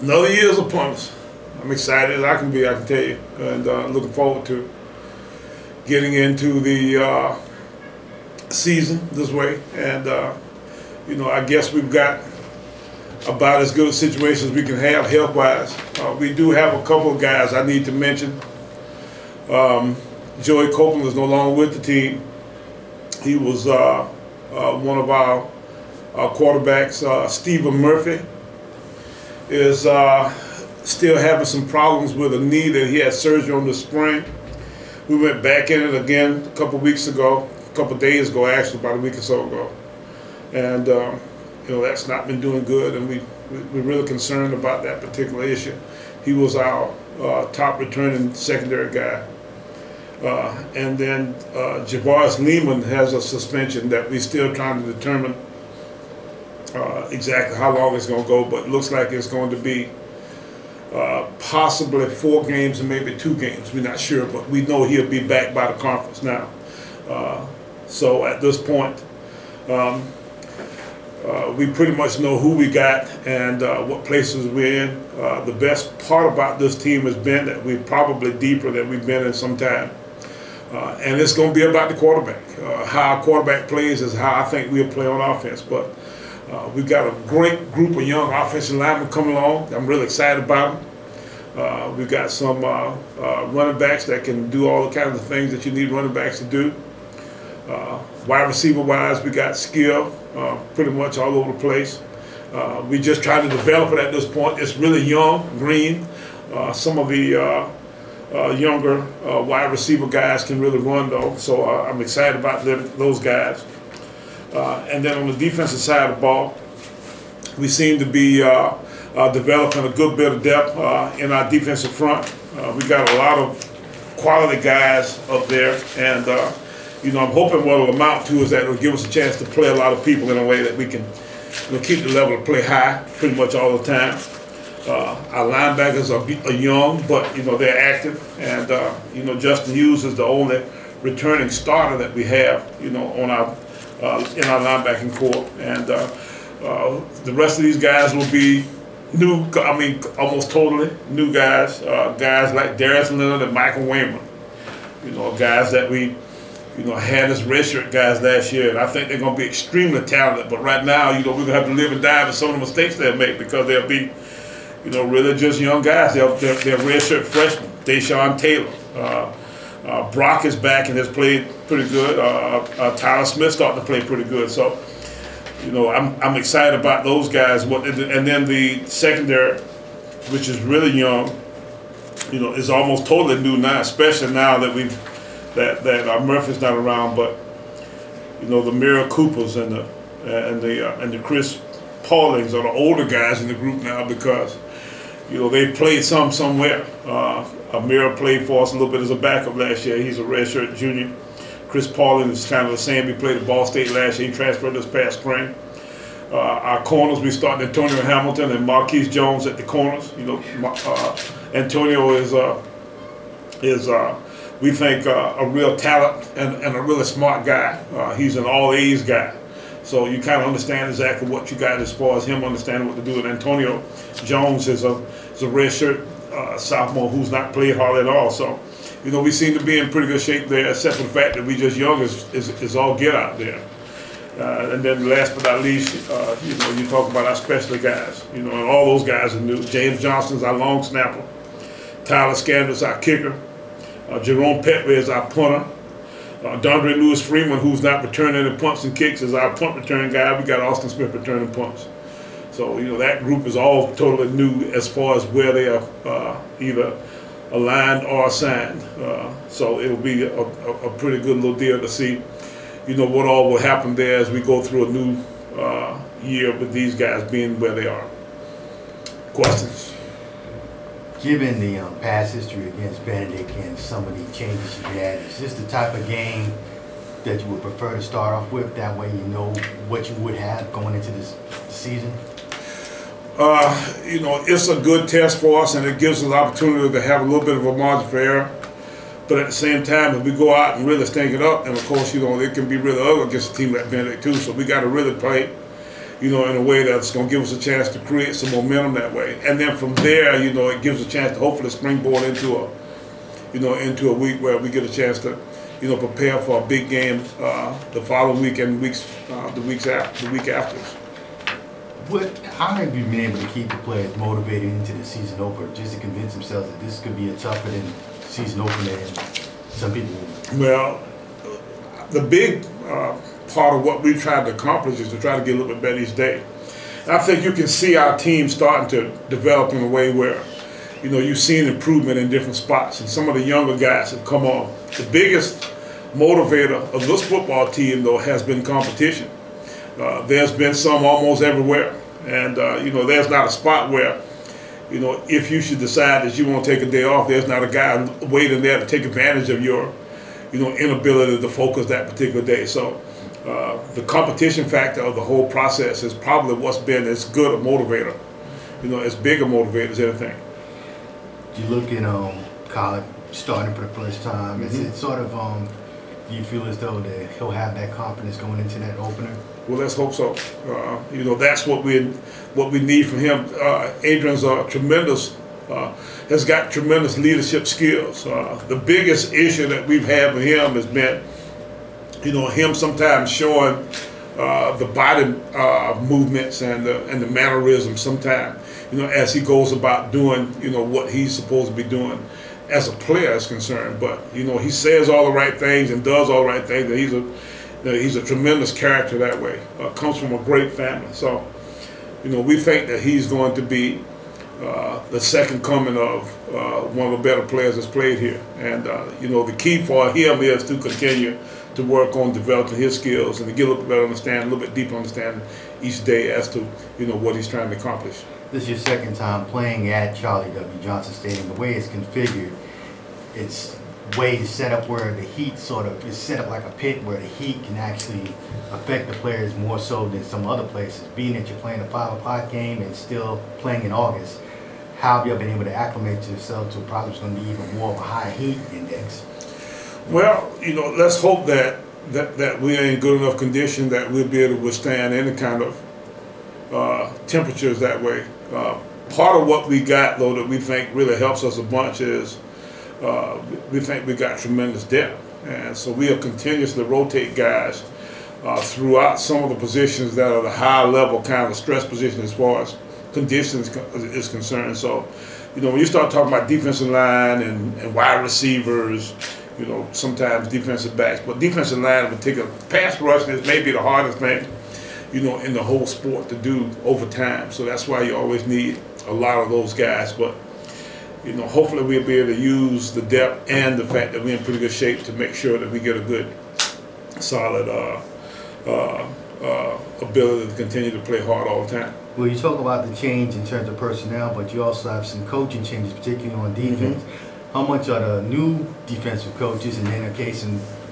Another year's upon us. I'm excited as I can be, I can tell you, and looking forward to getting into the season this way. And you know, I guess we've got about as good a situation as we can have health-wise. We do have a couple of guys I need to mention. Joey Copeland is no longer with the team. He was one of our quarterbacks. Stephen Murphy is still having some problems with a knee that he had surgery on this spring. We went back in it again a couple days ago, actually, about a week or so ago. And you know, that's not been doing good, and we're really concerned about that particular issue. He was our top returning secondary guy. And then Javaris Lehman has a suspension that we're still trying to determine exactly how long it's going to go, but it looks like it's going to be possibly 4 games and maybe 2 games. We're not sure, but we know he'll be back by the conference now. So at this point, we pretty much know who we got and what places we're in. The best part about this team has been that we're probably deeper than we've been in some time. And it's going to be about the quarterback. How our quarterback plays is how I think we'll play on offense. But we've got a great group of young offensive linemen coming along. I'm really excited about them. We've got some running backs that can do all the kinds of things that you need running backs to do. Wide receiver-wise, we got skill pretty much all over the place. We're just trying to develop it at this point. It's really young, green. Some of the younger wide receiver guys can really run, though, so I'm excited about those guys. And then on the defensive side of the ball, we seem to be developing a good bit of depth in our defensive front. We got a lot of quality guys up there, and you know, I'm hoping what it'll amount to is that it'll give us a chance to play a lot of people in a way that we can, you know, keep the level of play high pretty much all the time. Our linebackers are young, but you know, they're active, and you know, Justin Hughes is the only returning starter that we have, you know, on our in our linebacking corps, and the rest of these guys will be new. I mean, almost totally new guys. Guys like Darius Leonard and Michael Wayman, you know, guys that we, you know, had as redshirt guys last year, and I think they're going to be extremely talented. But right now, you know, we're going to have to live and die with some of the mistakes they'll make, because they'll be, you know, really just young guys. They're redshirt freshmen. Deshaun Taylor. Brock is back and has played pretty good. Tyler Smith starting to play pretty good. So, you know, I'm excited about those guys. And then the secondary, which is really young, you know, is almost totally new now, especially now that Murphy's not around. But you know, the Mira Coopers and the Chris Paulings are the older guys in the group now, because you know, they played somewhere. Amira played for us a little bit as a backup last year. He's a redshirt junior. Chris Pauling is kind of the same. He played at Ball State last year. He transferred this past spring. Our corners, we started Antonio Hamilton and Marquise Jones at the corners. You know, Antonio is we think a real talent and a really smart guy. He's an all A's guy. So you kind of understand exactly what you got as far as him understanding what to do. And Antonio Jones is a redshirt sophomore who's not played hardly at all. So, you know, we seem to be in pretty good shape there, except for the fact that we just young is all get out there. And then last but not least, you know, you talk about our specialty guys. You know, and all those guys are new. James Johnson's our long snapper. Tyler Scander's our kicker. Jerome Petway is our punter. Dondre Lewis-Freeman, who's not returning any punts and kicks, is our punt return guy. We got Austin Smith returning punts. So, you know, that group is all totally new as far as where they are either aligned or assigned. So it'll be a pretty good little deal to see, you know, what all will happen there as we go through a new year with these guys being where they are. Questions? Given the past history against Benedict and some of the changes you had, is this the type of game that you would prefer to start off with? That way you know what you would have going into this season? You know, it's a good test for us, and it gives us an opportunity to have a little bit of a margin for error. But at the same time, if we go out and really stink it up, and of course, you know, it can be really ugly against a team like Benedict too. So we got to really play in a way that's going to give us a chance to create some momentum that way. And then from there, it gives a chance to hopefully springboard into a week where we get a chance to, prepare for a big game the following week and the week after. How have you been able to keep the players motivated into the season opener, just to convince themselves that this could be a tougher than season opener than some people? Well, the big part of what we've tried to accomplish is to try to get a little bit better each day. And I think you can see our team starting to develop in a way where, you've seen improvement in different spots, and some of the younger guys have come on. The biggest motivator of this football team, though, has been competition. There's been some almost everywhere, and there's not a spot where, if you should decide that you want to take a day off, there's not a guy waiting there to take advantage of your, inability to focus that particular day. So the competition factor of the whole process is probably what's been as good a motivator, as big a motivator as anything. You look at college starting for the first time. Is it sort of do you feel as though that he'll have that confidence going into that opener? Well, let's hope so. That's what we need from him. Adrian's has got tremendous leadership skills. The biggest issue that we've had with him has been, him sometimes showing the body movements and the mannerisms sometimes, as he goes about doing, what he's supposed to be doing as a player is concerned. But, he says all the right things and does all the right things, and he's a tremendous character that way. Comes from a great family. So, we think that he's going to be the second coming of one of the better players that's played here. And, the key for him is to continue to work on developing his skills and to get a little bit better understanding, a little bit deeper understanding each day as to, what he's trying to accomplish. This is your second time playing at Charlie W. Johnson Stadium. The way it's configured, it's way to set up where the heat is set up like a pit where the heat can actually affect the players more so than some other places. Being that you're playing a 5 o'clock game and still playing in August, how have you been able to acclimate yourself to probably going to be even more of a high heat index? Well, let's hope that we're in good enough condition that we'll be able to withstand any kind of temperatures that way. Part of what we got, though, that we think really helps us a bunch is we think we got tremendous depth. And so we'll continuously rotate guys throughout some of the positions that are the high level kind of stress position as far as conditions is concerned. So, when you start talking about defensive line and wide receivers, sometimes defensive backs, but defensive line in particular, pass rushing is maybe the hardest thing, in the whole sport to do over time. So that's why you always need a lot of those guys. But, hopefully we'll be able to use the depth and the fact that we're in pretty good shape to make sure that we get a good, solid ability to continue to play hard all the time. Well, you talk about the change in terms of personnel, but you also have some coaching changes, particularly on defense. How much are the new defensive coaches, and then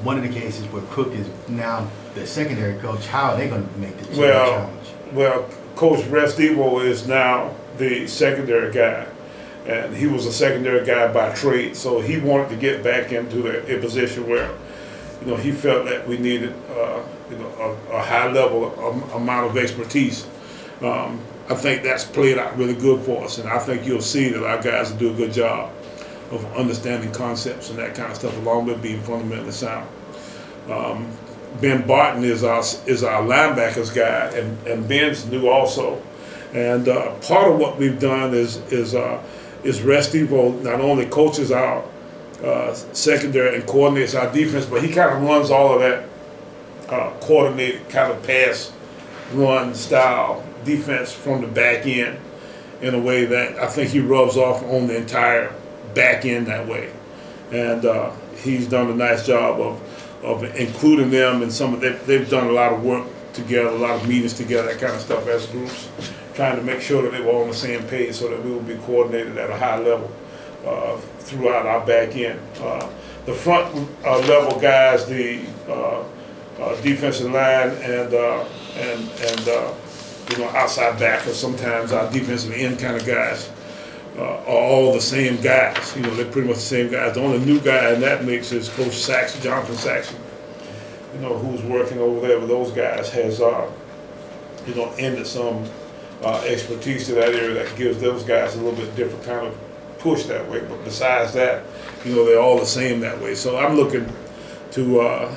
one of the cases where Cook is now the secondary coach, how are they going to make the challenge? Well, Coach Restivo is now the secondary guy, and he was a secondary guy by trade, so he wanted to get back into a position where, he felt that we needed, a high level amount of expertise. I think that's played out really good for us, and I think you'll see that our guys will do a good job of understanding concepts and that kind of stuff, along with being fundamentally sound. Ben Barton is our linebackers guy, and Ben's new also. And part of what we've done is Restivo not only coaches our secondary and coordinates our defense, but he kind of runs all of that coordinated kind of pass run style defense from the back end in a way that I think he rubs off on the entire back end that way. And he's done a nice job of including them in some of they've done a lot of work together, a lot of meetings together, that kind of stuff as groups, trying to make sure that they were on the same page so that we would be coordinated at a high level throughout our back end. The front level guys, the defensive line and outside backers, sometimes our defensive end kind of guys are all the same guys. They're pretty much the same guys. The only new guy in that mix is Coach Jonathan Saxon, who's working over there with those guys, has into some expertise to that area that gives those guys a little bit different kind of push that way. But besides that, they're all the same that way. So I'm looking to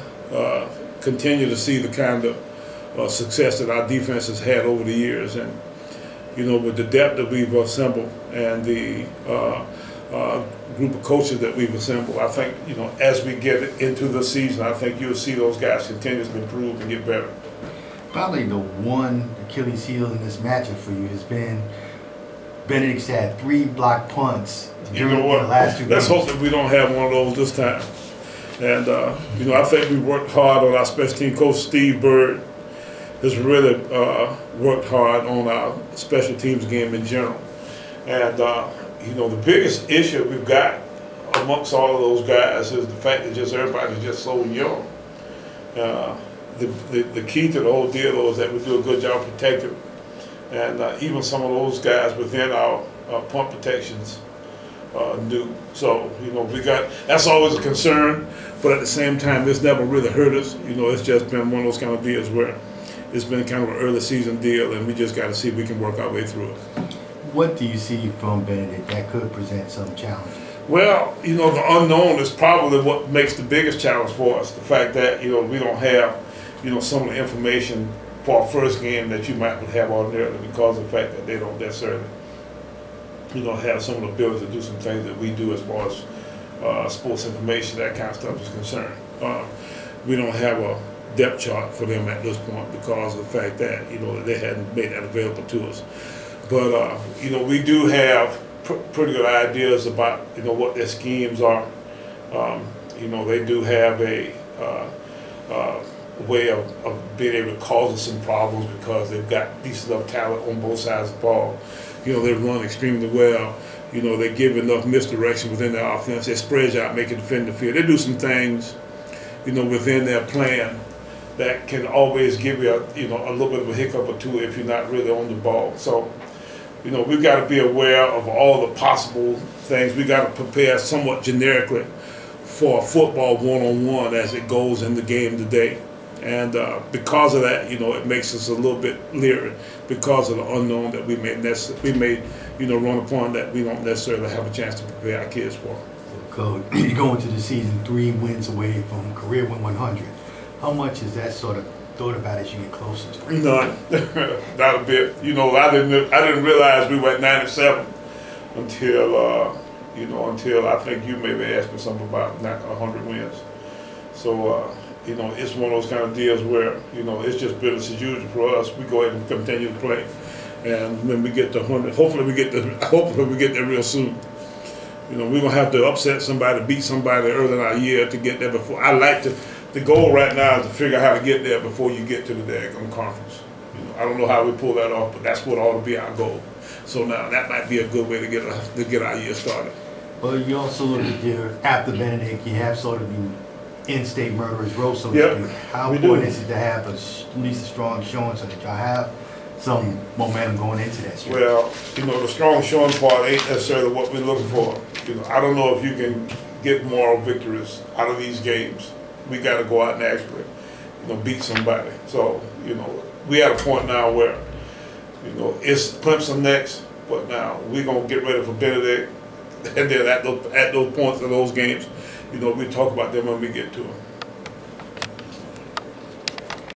continue to see the kind of success that our defense has had over the years, and with the depth that we've assembled and the group of coaches that we've assembled, I think as we get into the season, I think you'll see those guys continuously improve and get better. Probably the one Achilles heel in this matchup for you has been Benedict's had 3 blocked punts during the last 2 games. Let's hope that we don't have one of those this time. And I think we worked hard on our special team coach. Steve Bird has really worked hard on our special teams game in general. And the biggest issue we've got amongst all of those guys is the fact that just everybody's just so young. The key to the whole deal, though, is that we do a good job protecting, and even some of those guys within our punt protections do. So that's always a concern, but at the same time, it's never really hurt us. It's just been one of those kind of deals where it's been kind of an early season deal, and we just got to see if we can work our way through it. What do you see from Benedict that could present some challenges? Well, the unknown is probably what makes the biggest challenge for us. The fact that we don't have some of the information for our first game that you might have ordinarily, because of the fact that they don't necessarily have some of the ability to do some things that we do as far as sports information, that kind of stuff is concerned. We don't have a depth chart for them at this point because of the fact that they hadn't made that available to us. But we do have pretty good ideas about what their schemes are. They do have a way of being able to cause us some problems because they've got decent enough talent on both sides of the ball. They run extremely well. They give enough misdirection within their offense. They spread out, make it defend the field. They do some things, within their plan that can always give you a little bit of a hiccup or two if you're not really on the ball. So, we've got to be aware of all the possible things. We've got to prepare somewhat generically for football one-on-one as it goes in the game today. And because of that, it makes us a little bit leery because of the unknown that we may run upon that we don't necessarily have a chance to prepare our kids for. Coach, you go into the season 3 wins away from career win 100. How much is that sort of thought about as you get closer to it? None, not a bit. I didn't realize we went 97 until until I think you maybe asked me something about 100 wins. So it's one of those kind of deals where it's just business as usual for us. We go ahead and continue to play, and when we get to 100, hopefully we get there real soon. We're gonna have to upset somebody, beat somebody early in our year to get there before. I like to. The goal right now is to figure out how to get there before you get to the daggone conference. I don't know how we pull that off, but that's what ought to be our goal. So now that might be a good way to get our year started. Well, you also look at after Benedict, you have sort of the in-state murderers row, so to speak. How important is it to have at least a strong showing so that y'all have some momentum going into that stretch? Well, the strong showing part ain't necessarily what we're looking for. I don't know if you can get moral victories out of these games. We got to go out and actually, beat somebody. So, we at a point now where, it's Clemson next, but now we're gonna get ready for Benedict, and then at those points of those games, we talk about them when we get to them.